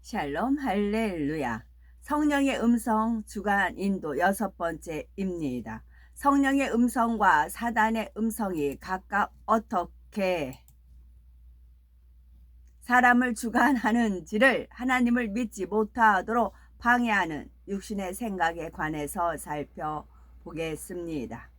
샬롬 할렐루야. 성령의 음성 주간 인도 6번째입니다. 성령의 음성과 사단의 음성이 각각 어떻게 사람을 주관하는지를 하나님을 믿지 못하도록 방해하는 육신의 생각에 관해서 살펴보겠습니다.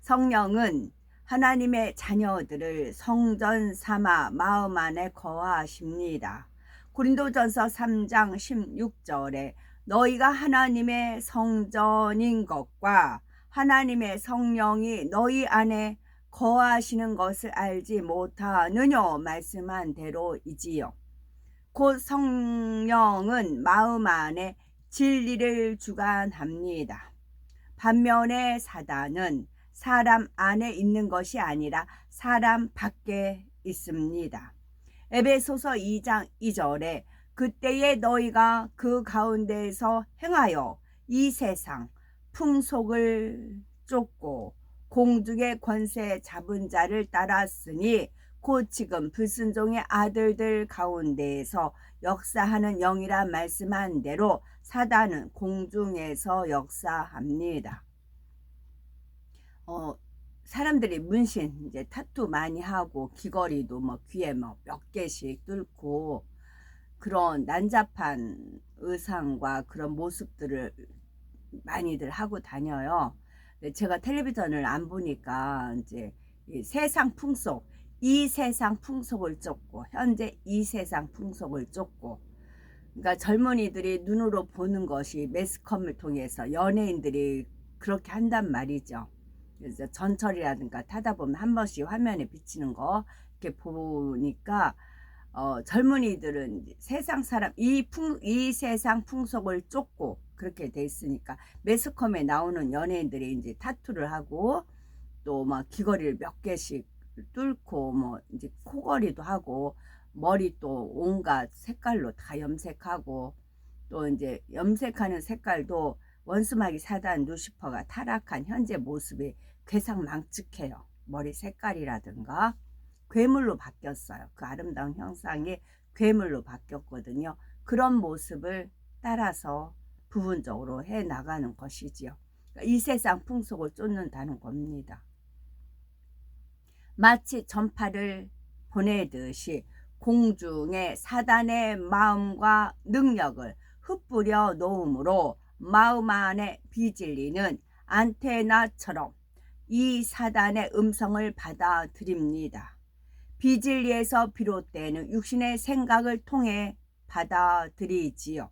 성령은 하나님의 자녀들을 성전 삼아 마음 안에 거하십니다. 고린도전서 3장 16절에 너희가 하나님의 성전인 것과 하나님의 성령이 너희 안에 거하시는 것을 알지 못하느뇨 말씀한 대로이지요. 곧 성령은 마음 안에 진리를 주관합니다. 반면에 사단은 사람 안에 있는 것이 아니라 사람 밖에 있습니다. 에베소서 2장 2절에 그때에 너희가 그 가운데에서 행하여 이 세상 풍속을 쫓고 공중의 권세 잡은 자를 따랐으니 곧 지금 불순종의 아들들 가운데에서 역사하는 영이라 말씀한 대로 사단은 공중에서 역사합니다. 사람들이 문신 이제 타투 많이 하고 귀걸이도 뭐 귀에 뭐 몇 개씩 뚫고 그런 난잡한 의상과 그런 모습들을 많이들 하고 다녀요. 제가 텔레비전을 안 보니까 이제 이 세상 풍속, 이 세상 풍속을 쫓고 현재 이 세상 풍속을 쫓고 그러니까 젊은이들이 눈으로 보는 것이 매스컴을 통해서 연예인들이 그렇게 한단 말이죠. 그래서 전철이라든가 타다 보면 한 번씩 화면에 비치는 거 이렇게 보니까 젊은이들은 세상 사람 이 세상 풍속을 쫓고 그렇게 돼 있으니까 매스컴에 나오는 연예인들이 이제 타투를 하고 또 막 귀걸이를 몇 개씩 뚫고 뭐 이제 코걸이도 하고 머리 또 온갖 색깔로 다 염색하고 또 이제 염색하는 색깔도 원수마귀 사단 루시퍼가 타락한 현재 모습이 괴상망측해요. 머리 색깔이라든가 괴물로 바뀌었어요. 그 아름다운 형상이 괴물로 바뀌었거든요. 그런 모습을 따라서 부분적으로 해 나가는 것이지요. 그러니까 이 세상 풍속을 쫓는다는 겁니다. 마치 전파를 보내듯이 공중에 사단의 마음과 능력을 흩뿌려 놓음으로 마음 안에 비질리는 안테나처럼 이 사단의 음성을 받아들입니다. 비진리에서 비롯되는 육신의 생각을 통해 받아들이지요.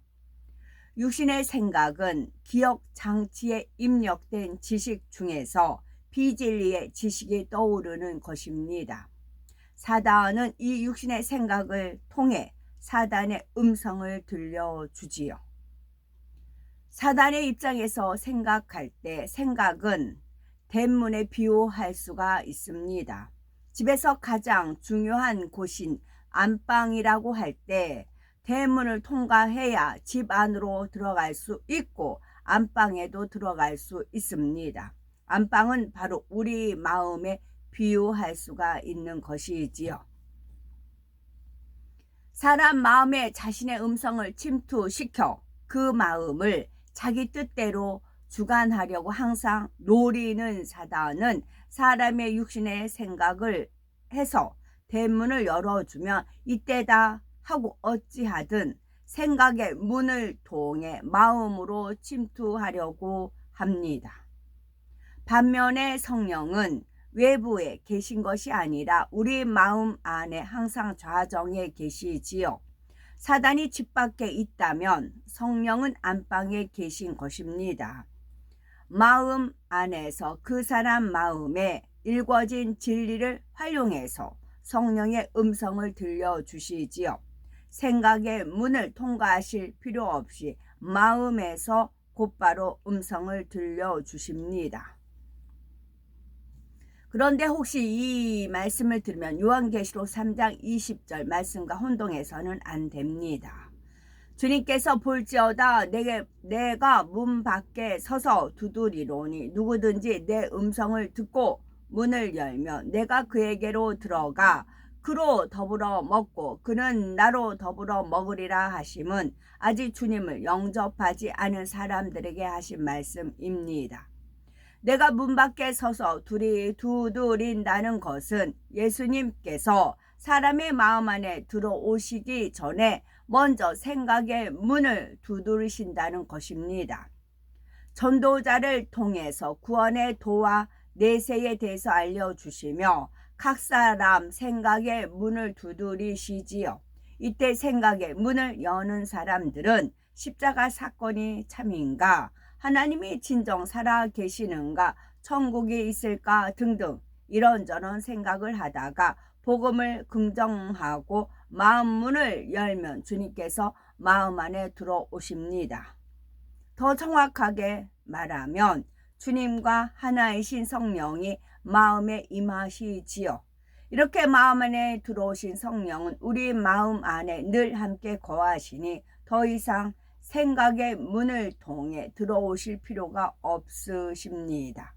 육신의 생각은 기억 장치에 입력된 지식 중에서 비진리의 지식이 떠오르는 것입니다. 사단은 이 육신의 생각을 통해 사단의 음성을 들려주지요. 사단의 입장에서 생각할 때 생각은 대문에 비유할 수가 있습니다. 집에서 가장 중요한 곳인 안방이라고 할 때 대문을 통과해야 집 안으로 들어갈 수 있고 안방에도 들어갈 수 있습니다. 안방은 바로 우리 마음에 비유할 수가 있는 것이지요. 사람 마음에 자신의 음성을 침투시켜 그 마음을 자기 뜻대로 주관하려고 항상 노리는 사단은 사람의 육신의 생각을 해서 대문을 열어주면 이때다 하고 어찌하든 생각의 문을 통해 마음으로 침투하려고 합니다. 반면에 성령은 외부에 계신 것이 아니라 우리 마음 안에 항상 좌정에 계시지요. 사단이 집 밖에 있다면 성령은 안방에 계신 것입니다. 마음 안에서 그 사람 마음에 일궈진 진리를 활용해서 성령의 음성을 들려주시지요. 생각의 문을 통과하실 필요 없이 마음에서 곧바로 음성을 들려주십니다. 그런데 혹시 이 말씀을 들으면 요한계시록 3장 20절 말씀과 혼동해서는 안 됩니다. 주님께서 볼지어다 내가 문 밖에 서서 두드리노니 누구든지 내 음성을 듣고 문을 열면 내가 그에게로 들어가 그로 더불어 먹고 그는 나로 더불어 먹으리라 하심은 아직 주님을 영접하지 않은 사람들에게 하신 말씀입니다. 내가 문 밖에 서서 둘이 두드린다는 것은 예수님께서 사람의 마음 안에 들어오시기 전에 먼저 생각의 문을 두드리신다는 것입니다. 전도자를 통해서 구원의 도와 내세에 대해서 알려주시며 각 사람 생각의 문을 두드리시지요. 이때 생각의 문을 여는 사람들은 십자가 사건이 참인가, 하나님이 진정 살아 계시는가, 천국이 있을까 등등 이런저런 생각을 하다가 복음을 긍정하고 마음 문을 열면 주님께서 마음 안에 들어오십니다. 더 정확하게 말하면 주님과 하나이신 성령이 마음에 임하시지요. 이렇게 마음 안에 들어오신 성령은 우리 마음 안에 늘 함께 거하시니 더 이상 생각의 문을 통해 들어오실 필요가 없으십니다.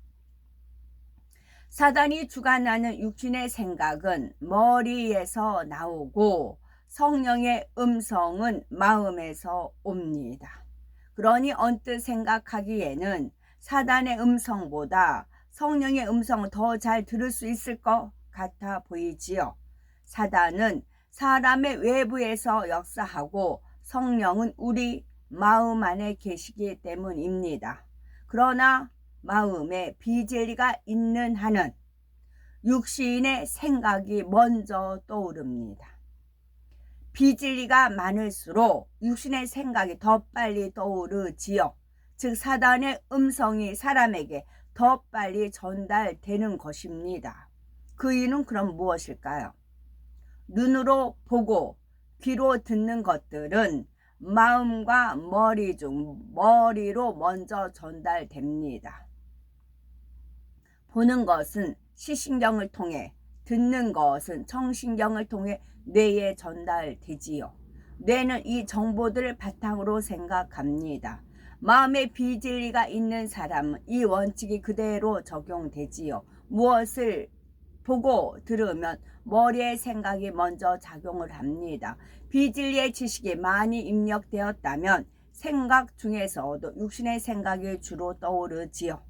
사단이 주관하는 육신의 생각은 머리에서 나오고 성령의 음성은 마음에서 옵니다. 그러니 언뜻 생각하기에는 사단의 음성보다 성령의 음성을 더 잘 들을 수 있을 것 같아 보이지요. 사단은 사람의 외부에서 역사하고 성령은 우리 마음 안에 계시기 때문입니다. 그러나 마음에 비진리가 있는 한은 육신의 생각이 먼저 떠오릅니다. 비진리가 많을수록 육신의 생각이 더 빨리 떠오르지요. 즉 사단의 음성이 사람에게 더 빨리 전달되는 것입니다. 그 이유는 그럼 무엇일까요? 눈으로 보고 귀로 듣는 것들은 마음과 머리 중 머리로 먼저 전달됩니다. 보는 것은 시신경을 통해, 듣는 것은 청신경을 통해 뇌에 전달되지요. 뇌는 이 정보들을 바탕으로 생각합니다. 마음에 비진리가 있는 사람은 이 원칙이 그대로 적용되지요. 무엇을 보고 들으면 머리의 생각이 먼저 작용을 합니다. 비진리의 지식이 많이 입력되었다면 생각 중에서도 육신의 생각이 주로 떠오르지요.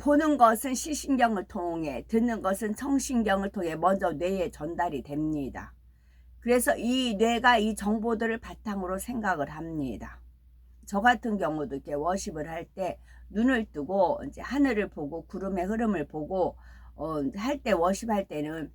보는 것은 시신경을 통해, 듣는 것은 청신경을 통해 먼저 뇌에 전달이 됩니다. 그래서 이 뇌가 이 정보들을 바탕으로 생각을 합니다. 저 같은 경우도 이렇게 워십을 할 때 눈을 뜨고 이제 하늘을 보고 구름의 흐름을 보고 할 때 워십할 때는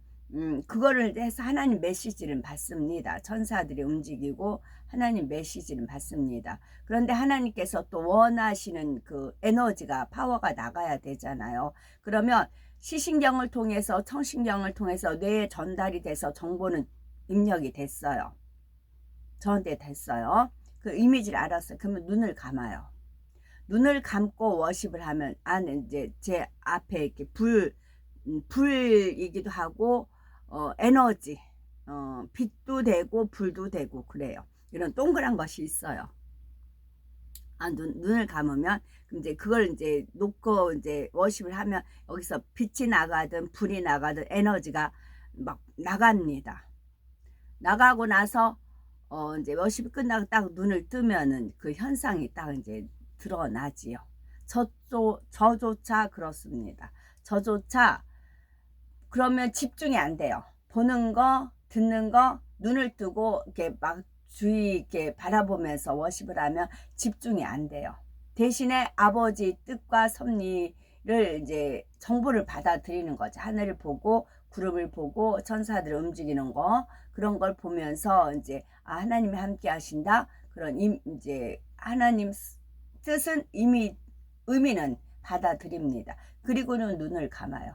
그거를 해서 하나님 메시지를 받습니다. 천사들이 움직이고 하나님 메시지를 받습니다. 그런데 하나님께서 또 원하시는 그 에너지가 파워가 나가야 되잖아요. 그러면 시신경을 통해서 청신경을 통해서 뇌에 전달이 돼서 정보는 입력이 됐어요. 저한테 됐어요. 그 이미지를 알았어요. 그러면 눈을 감아요. 눈을 감고 워십을 하면 안에 이제 제 앞에 이렇게 불이기도 하고 에너지, 빛도 되고 불도 되고 그래요. 이런 동그란 것이 있어요. 눈을 감으면 이제 그걸 이제 놓고 이제 워십을 하면 여기서 빛이 나가든 불이 나가든 에너지가 막 나갑니다. 나가고 나서 이제 워십이 끝나고 딱 눈을 뜨면은 그 현상이 딱 이제 드러나지요. 저조차 그렇습니다. 저조차 그러면 집중이 안 돼요. 보는 거, 듣는 거, 눈을 뜨고 이렇게 막 주의 이렇게 바라보면서 워십을 하면 집중이 안 돼요. 대신에 아버지 뜻과 섭리를 이제 정보를 받아들이는 거죠. 하늘을 보고 구름을 보고 천사들을 움직이는 거 그런 걸 보면서 이제 하나님이 함께 하신다. 그런 이제 하나님 뜻은 이미 의미는 받아들입니다. 그리고는 눈을 감아요.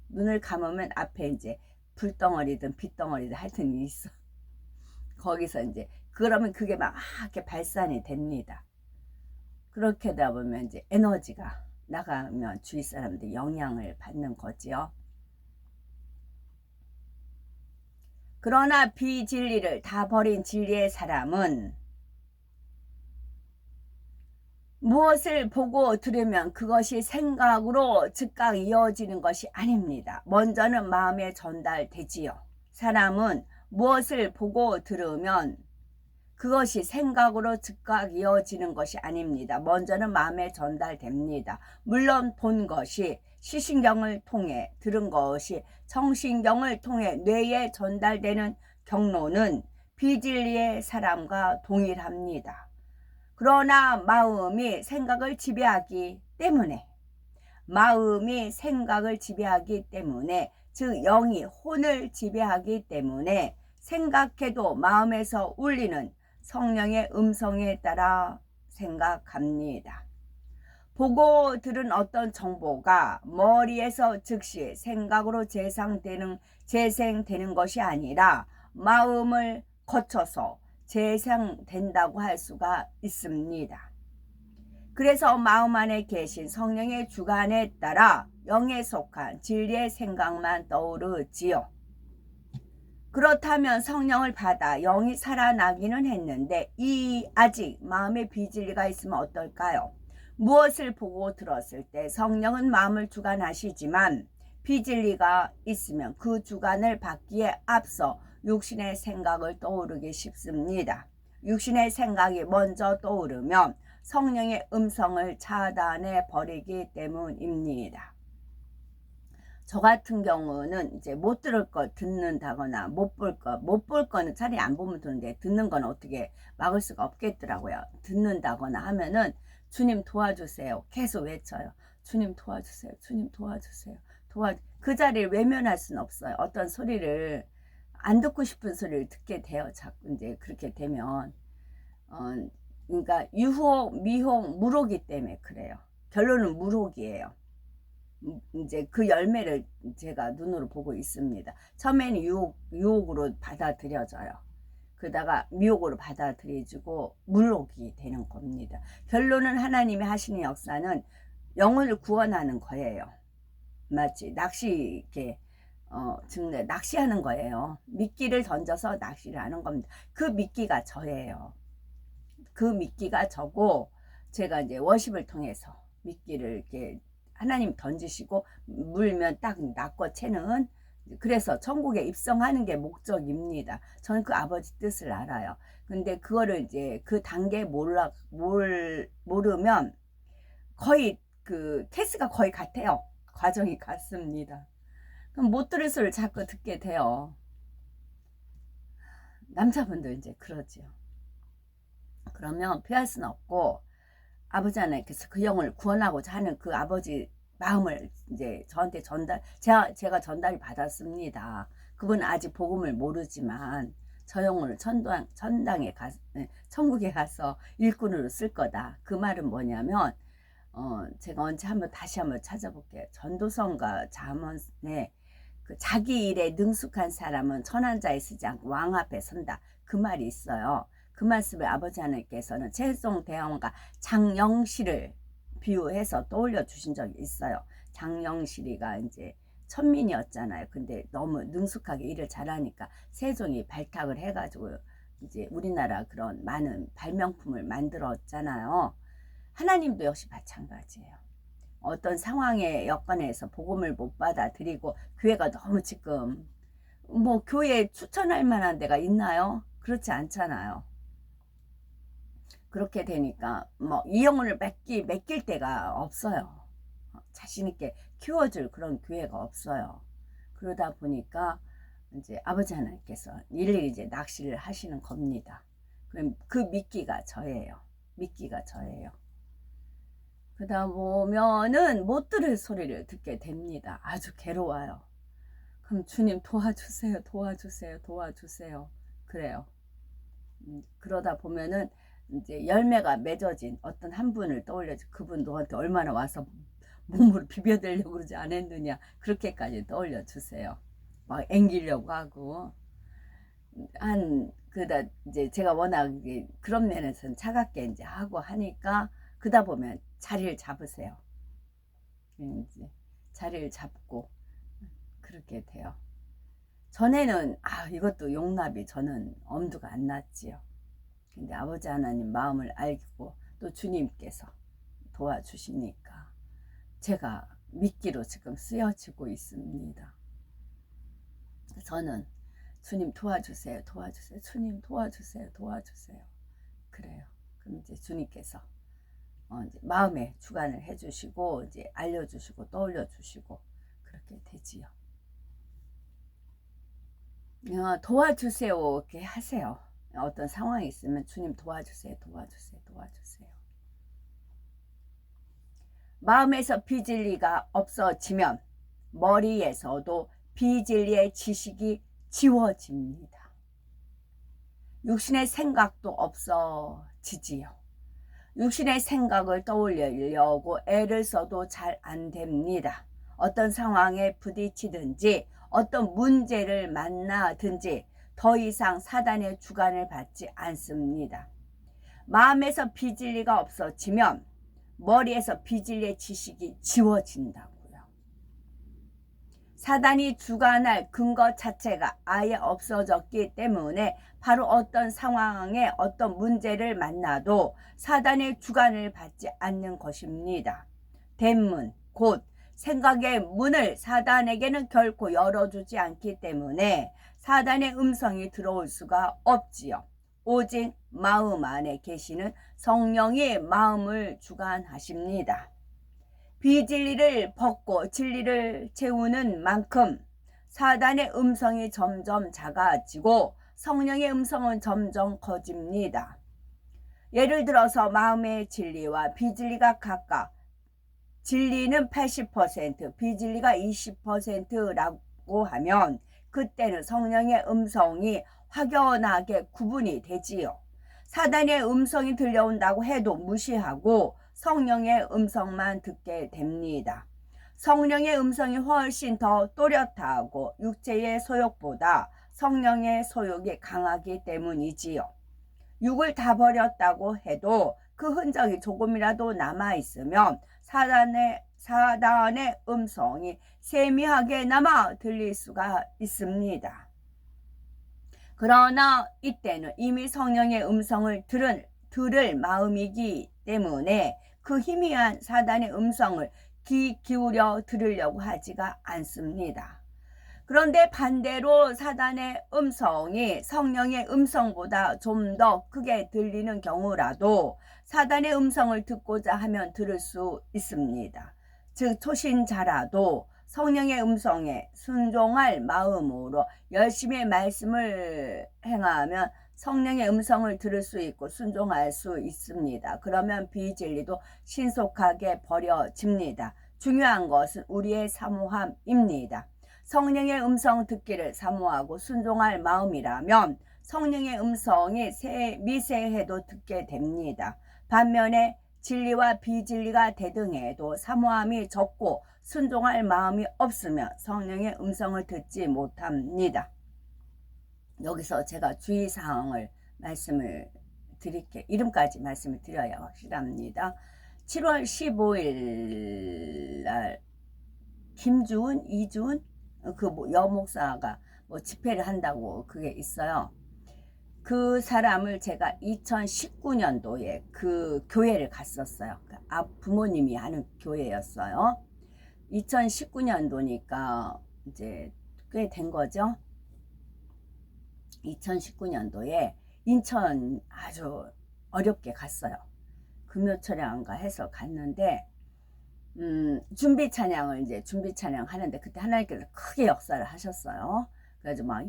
눈을 감으면 앞에 이제 불덩어리든 빛덩어리든 하여튼 있어. 거기서 이제 그러면 그게 막 이렇게 발산이 됩니다. 그렇게 되다 보면 이제 에너지가 나가면 주위 사람들이 영향을 받는 거지요. 그러나 비진리를 다 버린 진리의 사람은 무엇을 보고 들으면 그것이 생각으로 즉각 이어지는 것이 아닙니다. 먼저는 마음에 전달되지요. 사람은 무엇을 보고 들으면 그것이 생각으로 즉각 이어지는 것이 아닙니다. 먼저는 마음에 전달됩니다. 물론 본 것이 시신경을 통해, 들은 것이 청신경을 통해 뇌에 전달되는 경로는 비진리의 사람과 동일합니다. 그러나 마음이 생각을 지배하기 때문에, 즉 영이 혼을 지배하기 때문에 생각해도 마음에서 울리는 성령의 음성에 따라 생각합니다. 보고 들은 어떤 정보가 머리에서 즉시 생각으로 재생되는 것이 아니라 마음을 거쳐서 재생된다고 할 수가 있습니다. 그래서 마음 안에 계신 성령의 주관에 따라 영에 속한 진리의 생각만 떠오르지요. 그렇다면 성령을 받아 영이 살아나기는 했는데 아직 마음에 비진리가 있으면 어떨까요? 무엇을 보고 들었을 때 성령은 마음을 주관하시지만 비진리가 있으면 그 주관을 받기에 앞서 육신의 생각을 떠오르기 쉽습니다. 육신의 생각이 먼저 떠오르면 성령의 음성을 차단해 버리기 때문입니다. 저 같은 경우는 이제 못 들을 거 듣는다거나 못 볼 거는 차라리 안 보면 되는데 듣는 건 어떻게 막을 수가 없겠더라고요. 듣는다거나 하면은 주님 도와주세요. 계속 외쳐요. 주님 도와주세요. 주님 도와주세요. 그 자리를 외면할 수는 없어요. 어떤 소리를 안 듣고 싶은 소리를 듣게 돼요. 자꾸 이제 그렇게 되면 그러니까 유혹, 미혹, 무록이 때문에 그래요. 결론은 무록이에요. 이제 그 열매를 제가 눈으로 보고 있습니다. 처음에는 유혹으로 받아들여져요. 그러다가 미혹으로 받아들여지고 무록이 되는 겁니다. 결론은 하나님이 하시는 역사는 영혼을 구원하는 거예요. 마치 이렇게 낚시하는 거예요. 미끼를 던져서 낚시를 하는 겁니다. 그 미끼가 저예요. 그 미끼가 저고 제가 이제 워십을 통해서 미끼를 이렇게 하나님 던지시고 물면 딱 낚고 채는, 그래서 천국에 입성하는 게 목적입니다. 저는 그 아버지 뜻을 알아요. 근데 그거를 이제 그 단계 모르면 거의 그 케이스가 거의 같아요. 과정이 같습니다. 그럼 못 들을 소리를 자꾸 듣게 돼요. 남자분들 이제 그러지요. 그러면 피할 수는 없고 아버지 하나님께서 그 영을 구원하고자 하는 그 아버지 마음을 이제 저한테 제가 전달이 받았습니다. 그분은 아직 복음을 모르지만 저 영혼을 천국에 가서 일꾼으로 쓸 거다. 그 말은 뭐냐면 제가 언제 다시 한번 찾아볼게요. 전도서인가 잠언에 그 자기 일에 능숙한 사람은 천한 자에 쓰지 않고 왕 앞에 선다. 그 말이 있어요. 그 말씀을 아버지 하나님께서는 세종대왕과 장영실을 비유해서 떠올려 주신 적이 있어요. 장영실이가 이제 천민이었잖아요. 근데 너무 능숙하게 일을 잘하니까 세종이 발탁을 해가지고 이제 우리나라 그런 많은 발명품을 만들었잖아요. 하나님도 역시 마찬가지예요. 어떤 상황의 여건에서 복음을 못 받아들이고 교회가 너무 지금 교회에 추천할 만한 데가 있나요? 그렇지 않잖아요. 그렇게 되니까 이 영혼을 맡길 데가 없어요. 자신 있게 키워줄 그런 교회가 없어요. 그러다 보니까 이제 아버지 하나님께서 일일이 이제 낚시를 하시는 겁니다. 그럼 그 미끼가 저예요. 그러다 보면은 못 들을 소리를 듣게 됩니다. 아주 괴로워요. 그럼 주님 도와주세요. 그래요. 그러다 보면은 이제 열매가 맺어진 어떤 한 분을 떠올려서 그분 너한테 얼마나 와서 몸으로 비벼대려고 그러지 않았느냐, 그렇게까지 떠올려 주세요. 막 앵기려고 하고 그다 이제 제가 워낙 그런 면에서는 차갑게 이제 하고 하니까 그다 보면 자리를 잡으세요. 이제 자리를 잡고 그렇게 돼요. 전에는 이것도 용납이 저는 엄두가 안 났지요. 근데 아버지 하나님 마음을 알고 또 주님께서 도와주시니까 제가 미끼로 지금 쓰여지고 있습니다. 저는 주님 도와주세요, 도와주세요, 주님 도와주세요, 도와주세요. 그래요. 그럼 이제 주님께서 이제 마음에 주관을 해주시고 이제 알려주시고 떠올려주시고 그렇게 되지요. 도와주세요 이렇게 하세요. 어떤 상황이 있으면 주님 도와주세요, 도와주세요, 도와주세요. 마음에서 비진리가 없어지면 머리에서도 비진리의 지식이 지워집니다. 육신의 생각도 없어지지요. 육신의 생각을 떠올리려고 애를 써도 잘 안 됩니다. 어떤 상황에 부딪히든지 어떤 문제를 만나든지 더 이상 사단의 주관을 받지 않습니다. 마음에서 비진리가 없어지면 머리에서 비진리의 지식이 지워진다고요. 사단이 주관할 근거 자체가 아예 없어졌기 때문에 바로 어떤 상황에 어떤 문제를 만나도 사단의 주관을 받지 않는 것입니다. 대문, 곧 생각의 문을 사단에게는 결코 열어주지 않기 때문에 사단의 음성이 들어올 수가 없지요. 오직 마음 안에 계시는 성령이 마음을 주관하십니다. 비진리를 벗고 진리를 채우는 만큼 사단의 음성이 점점 작아지고 성령의 음성은 점점 커집니다. 예를 들어서 마음의 진리와 비진리가 각각 진리는 80%, 비진리가 20%라고 하면 그때는 성령의 음성이 확연하게 구분이 되지요. 사단의 음성이 들려온다고 해도 무시하고 성령의 음성만 듣게 됩니다. 성령의 음성이 훨씬 더 또렷하고 육체의 소욕보다 성령의 소욕이 강하기 때문이지요. 육을 다 버렸다고 해도 그 흔적이 조금이라도 남아있으면 사단의 음성이 세미하게 남아 들릴 수가 있습니다. 그러나 이때는 이미 성령의 음성을 들을 마음이기 때문에 그 희미한 사단의 음성을 귀 기울여 들으려고 하지가 않습니다. 그런데 반대로 사단의 음성이 성령의 음성보다 좀 더 크게 들리는 경우라도 사단의 음성을 듣고자 하면 들을 수 있습니다. 즉 초신자라도 성령의 음성에 순종할 마음으로 열심히 말씀을 행하면 성령의 음성을 들을 수 있고 순종할 수 있습니다. 그러면 비진리도 신속하게 버려집니다. 중요한 것은 우리의 사모함입니다. 성령의 음성 듣기를 사모하고 순종할 마음이라면 성령의 음성이 미세해도 듣게 됩니다. 반면에 진리와 비진리가 대등해도 사모함이 적고 순종할 마음이 없으면 성령의 음성을 듣지 못합니다. 여기서 제가 주의사항을 말씀을 드릴게요. 이름까지 말씀을 드려야 확실합니다. 7월 15일 날 김주은, 이주은 그 여목사가 집회를 한다고 그게 있어요. 그 사람을 제가 2019년도에 그 교회를 갔었어요. 부모님이 하는 교회였어요. 2019년도니까 이제 꽤 된 거죠. 2019년도에 인천 아주 어렵게 갔어요. 금요철야인가 해서 갔는데 준비 찬양 하는데 그때 하나님께서 크게 역사를 하셨어요. 그래서 막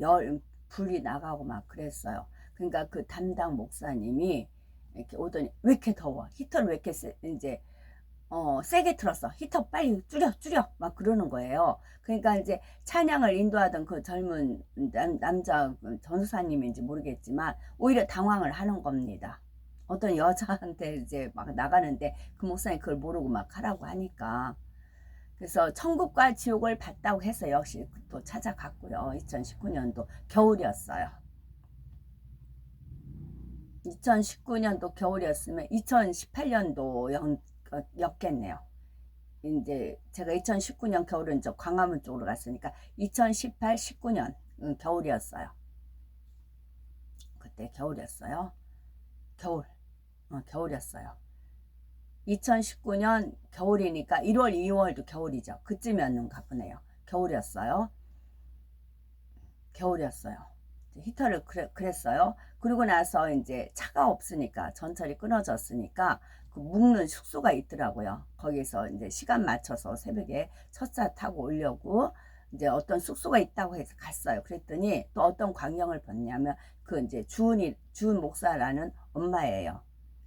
불이 나가고 막 그랬어요. 그러니까 그 담당 목사님이 이렇게 오더니 왜 이렇게 더워? 히터를 왜 이렇게 세게 틀었어? 히터 빨리 줄여 막 그러는 거예요. 그러니까 이제 찬양을 인도하던 그 젊은 남자 전수사님인지 모르겠지만 오히려 당황을 하는 겁니다. 어떤 여자한테 이제 막 나가는데 그 목사님 그걸 모르고 막 하라고 하니까. 그래서 천국과 지옥을 봤다고 해서 역시 또 찾아갔고요. 2019년도 겨울이었어요. 2019년도 겨울이었으면 2018년도였겠네요. 이제 제가 2019년 겨울은 저 광화문 쪽으로 갔으니까 2018, 19년 겨울이었어요. 그때 겨울이었어요. 겨울이었어요. 2019년 겨울이니까 1월, 2월도 겨울이죠. 그쯤이었는가 보네요. 겨울이었어요. 겨울이었어요. 히터를 그랬어요. 그리고 나서 이제 차가 없으니까, 전철이 끊어졌으니까 그 묵는 숙소가 있더라고요. 거기서 이제 시간 맞춰서 새벽에 첫차 타고 오려고 이제 어떤 숙소가 있다고 해서 갔어요. 그랬더니 또 어떤 광경을 봤냐면, 그 이제 주은 목사라는 엄마예요.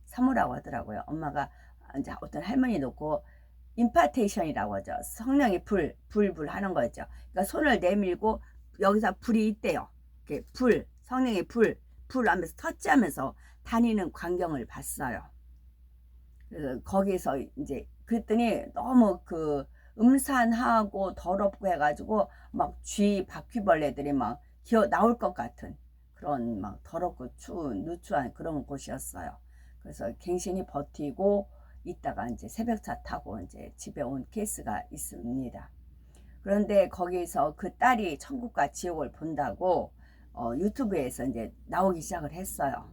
사모라고 하더라고요. 엄마가 이제 어떤 할머니 놓고 임파테이션이라고 하죠. 성령의 불 하는 거죠. 그러니까 손을 내밀고 여기서 불이 있대요. 이렇게 성령의 불 하면서 터치하면서 다니는 광경을 봤어요. 그래서 거기서 이제 그랬더니 너무 그 음산하고 더럽고 해가지고 막 바퀴벌레들이 막 기어 나올 것 같은 그런 막 더럽고 추운 누추한 그런 곳이었어요. 그래서 갱신히 버티고 있다가 이제 새벽차 타고 이제 집에 온 케이스가 있습니다. 그런데 거기서 그 딸이 천국과 지옥을 본다고 유튜브에서 이제 나오기 시작을 했어요.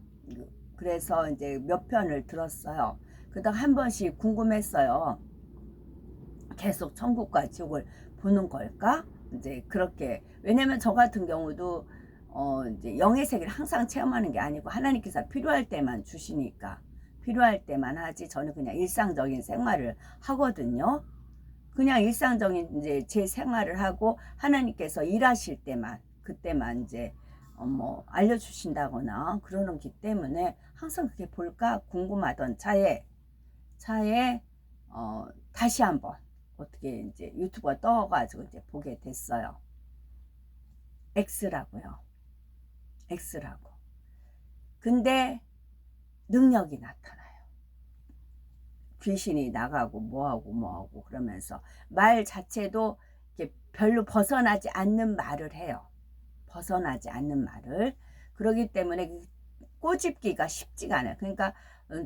그래서 이제 몇 편을 들었어요. 그러다가 한 번씩 궁금했어요. 계속 천국과 지옥을 보는 걸까? 이제 그렇게, 왜냐면 저 같은 경우도 이제 영의 세계를 항상 체험하는 게 아니고 하나님께서 필요할 때만 주시니까, 필요할 때만 하지, 저는 그냥 일상적인 생활을 하거든요. 그냥 일상적인 이제 제 생활을 하고 하나님께서 일하실 때만, 그때만 이제 뭐 알려주신다거나 그러는 기 때문에 항상 그렇게 볼까 궁금하던 차에 다시 한번 어떻게 이제 유튜브가 떠가지고 이제 보게 됐어요. X라고요. X라고. 근데 능력이 나타나요. 귀신이 나가고 뭐하고 그러면서 말 자체도 별로 벗어나지 않는 말을 해요. 벗어나지 않는 말을. 그러기 때문에 꼬집기가 쉽지가 않아요. 그러니까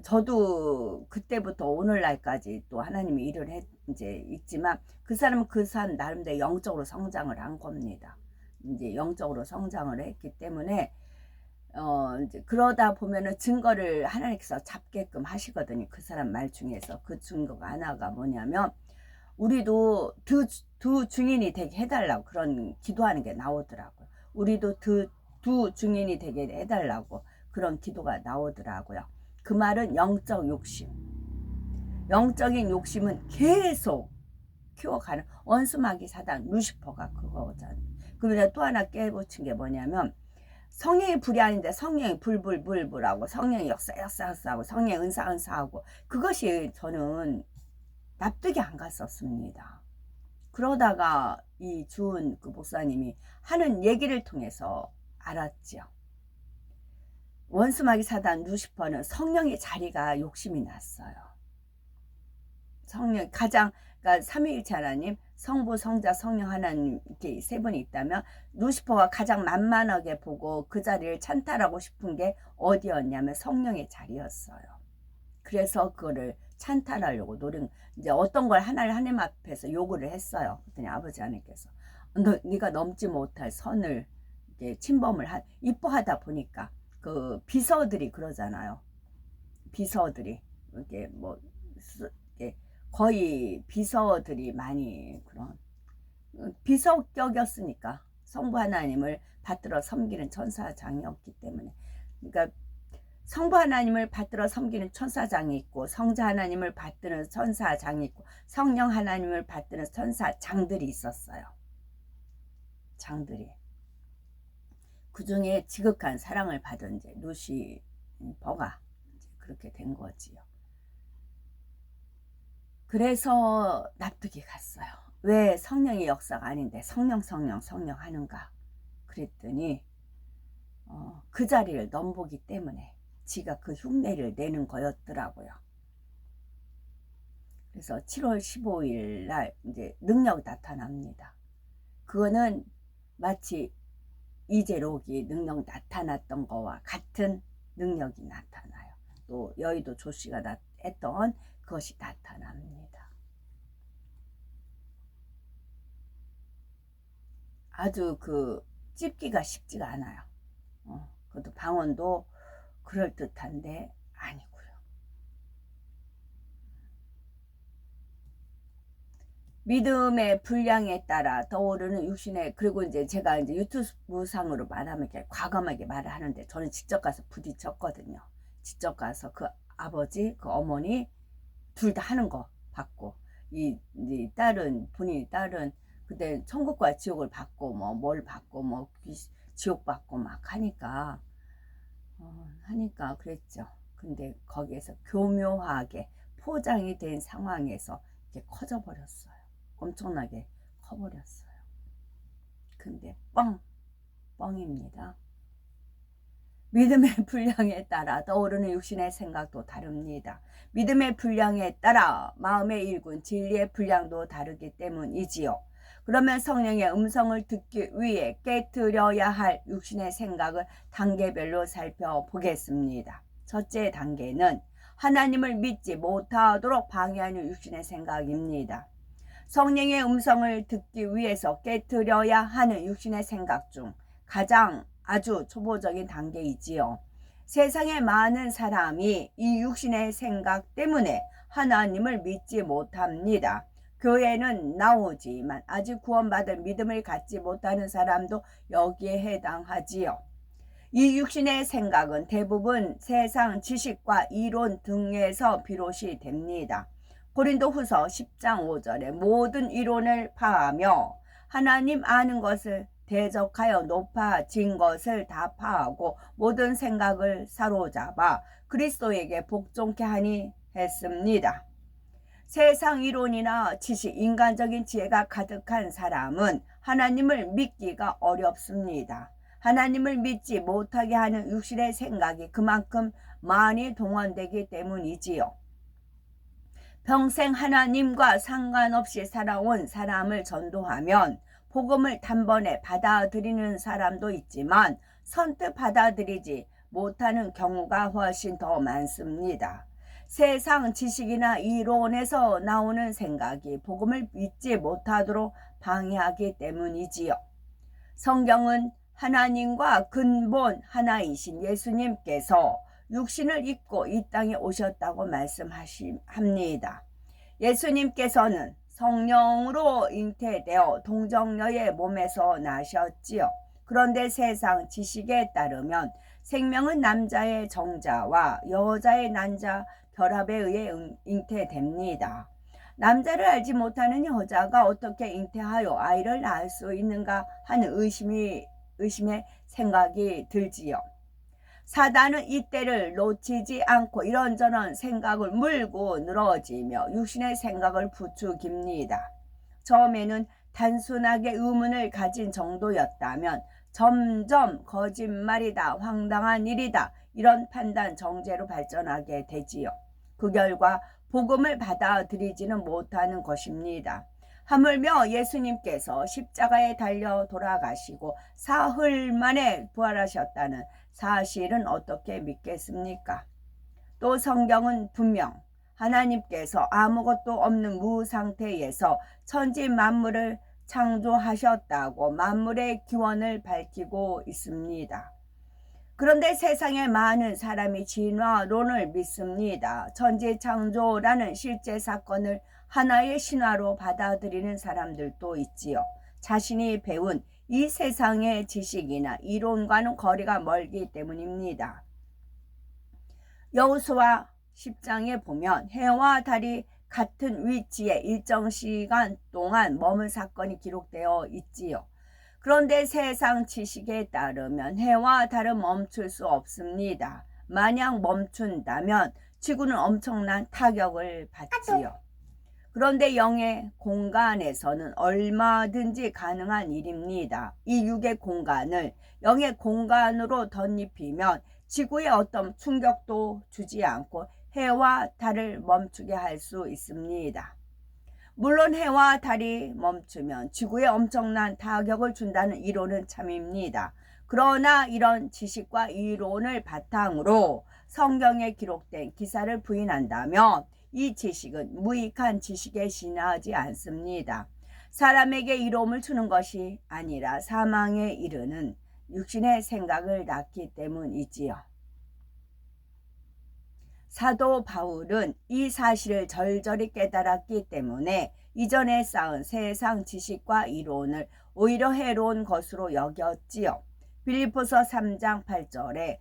저도 그때부터 오늘날까지 또 하나님이 일을 이제 있지만, 그 사람은 그 사람 나름대로 영적으로 성장을 한 겁니다. 이제 영적으로 성장을 했기 때문에 이제 그러다 보면은 증거를 하나님께서 잡게끔 하시거든요. 그 사람 말 중에서 그 증거가 하나가 뭐냐면, 우리도 두 증인이 되게 해달라고 그런 기도하는 게 나오더라고요. 우리도 두 증인이 되게 해달라고 그런 기도가 나오더라고요. 그 말은 영적 욕심, 영적인 욕심은 계속 키워가는 원수마귀 사단 루시퍼가 그거잖아요. 그리고 또 하나 깨우친 게 뭐냐면, 성령의 불이 아닌데 성령의 불하고 성령의 역사하고 성령의 은사하고, 그것이 저는 납득이 안 갔었습니다. 그러다가 이 주은 그 목사님이 하는 얘기를 통해서 알았죠. 원수마귀 사단 루시퍼는 성령의 자리가 욕심이 났어요. 성령 그러니까 삼위일체 하나님, 성부, 성자, 성령 하나님 이렇게 세 분이 있다면, 루시퍼가 가장 만만하게 보고 그 자리를 찬탈하고 싶은 게 어디였냐면 성령의 자리였어요. 그래서 그거를 찬탈하려고 이제 어떤 걸 하나님 앞에서 요구를 했어요. 그랬더니 아버지 하나님께서 네가 넘지 못할 선을 이렇게 침범을 이뻐하다 보니까, 그 비서들이 그러잖아요. 비서들이 이렇게 뭐 이렇게 거의 비서들이 많이 그런 비서격이었으니까, 성부 하나님을 받들어 섬기는 천사장이었기 때문에. 그러니까 성부 하나님을 받들어 섬기는 천사장이 있고, 성자 하나님을 받드는 천사장이 있고, 성령 하나님을 받드는 천사장들이 있었어요. 장들이. 그 중에 지극한 사랑을 받은 이제 루시퍼가 이제 그렇게 된 거지요. 그래서 납득이 갔어요. 왜 성령의 역사가 아닌데 성령 하는가? 그랬더니 그 자리를 넘보기 때문에 지가 그 흉내를 내는 거였더라고요. 그래서 7월 15일 날 이제 능력 나타납니다. 그거는 마치 이재록이 능력 나타났던 거와 같은 능력이 나타나요. 또 여의도 조씨가 했던 그것이 나타납니다. 아주 그 찝기가 쉽지가 않아요. 그것도 방언도 그럴듯한데 아니고요. 믿음의 분량에 따라 떠오르는 육신의, 그리고 이제 제가 이제 유튜브상으로 말하면 이렇게 과감하게 말을 하는데, 저는 직접 가서 부딪혔거든요. 직접 가서 그 아버지, 그 어머니 둘 다 하는 거 봤고, 이 딸은, 본인이 딸은 그때 천국과 지옥을 받고 뭐 뭘 받고 뭐 지옥 받고 막 하니까 그랬죠. 근데 거기에서 교묘하게 포장이 된 상황에서 이렇게 커져 버렸어요. 엄청나게 커버렸어요. 근데 뻥입니다. 믿음의 분량에 따라 떠오르는 육신의 생각도 다릅니다. 믿음의 분량에 따라 마음의 일군 진리의 분량도 다르기 때문이지요. 그러면 성령의 음성을 듣기 위해 깨트려야 할 육신의 생각을 단계별로 살펴보겠습니다. 첫째 단계는 하나님을 믿지 못하도록 방해하는 육신의 생각입니다. 성령의 음성을 듣기 위해서 깨트려야 하는 육신의 생각 중 가장 아주 초보적인 단계이지요. 세상의 많은 사람이 이 육신의 생각 때문에 하나님을 믿지 못합니다. 교회는 나오지만 아직 구원받을 믿음을 갖지 못하는 사람도 여기에 해당하지요. 이 육신의 생각은 대부분 세상 지식과 이론 등에서 비롯이 됩니다. 고린도후서 10장 5절에 모든 이론을 파하며 하나님 아는 것을 대적하여 높아진 것을 다 파하고 모든 생각을 사로잡아 그리스도에게 복종케 하니 했습니다. 세상 이론이나 지식, 인간적인 지혜가 가득한 사람은 하나님을 믿기가 어렵습니다. 하나님을 믿지 못하게 하는 육신의 생각이 그만큼 많이 동원되기 때문이지요. 평생 하나님과 상관없이 살아온 사람을 전도하면 복음을 단번에 받아들이는 사람도 있지만 선뜻 받아들이지 못하는 경우가 훨씬 더 많습니다. 세상 지식이나 이론에서 나오는 생각이 복음을 믿지 못하도록 방해하기 때문이지요. 성경은 하나님과 근본 하나이신 예수님께서 육신을 입고 이 땅에 오셨다고 말씀합니다. 예수님께서는 성령으로 잉태되어 동정녀의 몸에서 나셨지요. 그런데 세상 지식에 따르면 생명은 남자의 정자와 여자의 난자 결합에 의해 잉태됩니다. 남자를 알지 못하는 여자가 어떻게 잉태하여 아이를 낳을 수 있는가 하는 의심의 생각이 들지요. 사단은 이때를 놓치지 않고 이런저런 생각을 물고 늘어지며 육신의 생각을 부추깁니다. 처음에는 단순하게 의문을 가진 정도였다면 점점 거짓말이다, 황당한 일이다, 이런 판단 정죄로 발전하게 되지요. 그 결과 복음을 받아들이지는 못하는 것입니다. 하물며 예수님께서 십자가에 달려 돌아가시고 사흘 만에 부활하셨다는 사실은 어떻게 믿겠습니까? 또 성경은 분명 하나님께서 아무것도 없는 무상태에서 천지 만물을 창조하셨다고 만물의 기원을 밝히고 있습니다. 그런데 세상에 많은 사람이 진화론을 믿습니다. 천지 창조라는 실제 사건을 하나의 신화로 받아들이는 사람들도 있지요. 자신이 배운 이 세상의 지식이나 이론과는 거리가 멀기 때문입니다. 여호수아 10장에 보면 해와 달이 같은 위치에 일정 시간 동안 머문 사건이 기록되어 있지요. 그런데 세상 지식에 따르면 해와 달은 멈출 수 없습니다. 만약 멈춘다면 지구는 엄청난 타격을 받지요. 그런데 영의 공간에서는 얼마든지 가능한 일입니다. 이 육의 공간을 영의 공간으로 덧입히면 지구에 어떤 충격도 주지 않고 해와 달을 멈추게 할 수 있습니다. 물론 해와 달이 멈추면 지구에 엄청난 타격을 준다는 이론은 참입니다. 그러나 이런 지식과 이론을 바탕으로 성경에 기록된 기사를 부인한다면 이 지식은 무익한 지식에 지나지 않습니다. 사람에게 이로움을 주는 것이 아니라 사망에 이르는 육신의 생각을 낳기 때문이지요. 사도 바울은 이 사실을 절절히 깨달았기 때문에 이전에 쌓은 세상 지식과 이론을 오히려 해로운 것으로 여겼지요. 빌립보서 3장 8절에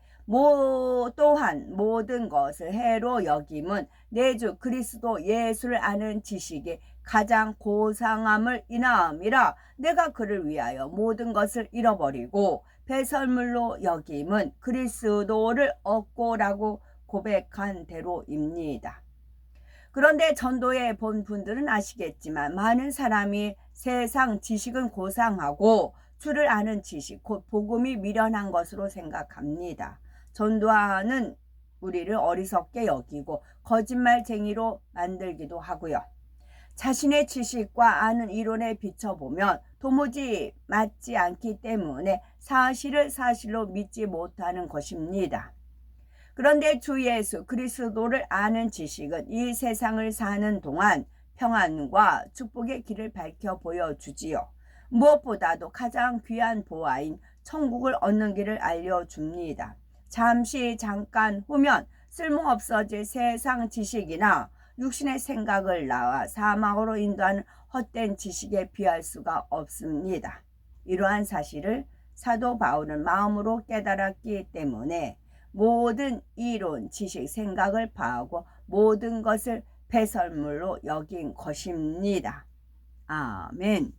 또한 모든 것을 해로 여김은 내 주 그리스도 예수를 아는 지식이 가장 고상함을 인하함이라. 내가 그를 위하여 모든 것을 잃어버리고 배설물로 여김은 그리스도를 얻고라고 고백한 대로입니다. 그런데 전도에 본 분들은 아시겠지만 많은 사람이 세상 지식은 고상하고 주를 아는 지식, 곧 복음이 미련한 것으로 생각합니다. 전도하는 우리를 어리석게 여기고 거짓말쟁이로 만들기도 하고요. 자신의 지식과 아는 이론에 비춰보면 도무지 맞지 않기 때문에 사실을 사실로 믿지 못하는 것입니다. 그런데 주 예수 그리스도를 아는 지식은 이 세상을 사는 동안 평안과 축복의 길을 밝혀 보여주지요. 무엇보다도 가장 귀한 보화인 천국을 얻는 길을 알려줍니다. 잠깐 후면 쓸모없어질 세상 지식이나 육신의 생각을 낳아 사망으로 인도하는 헛된 지식에 비할 수가 없습니다. 이러한 사실을 사도 바울은 마음으로 깨달았기 때문에 모든 이론, 지식, 생각을 파하고 모든 것을 배설물로 여긴 것입니다. 아멘.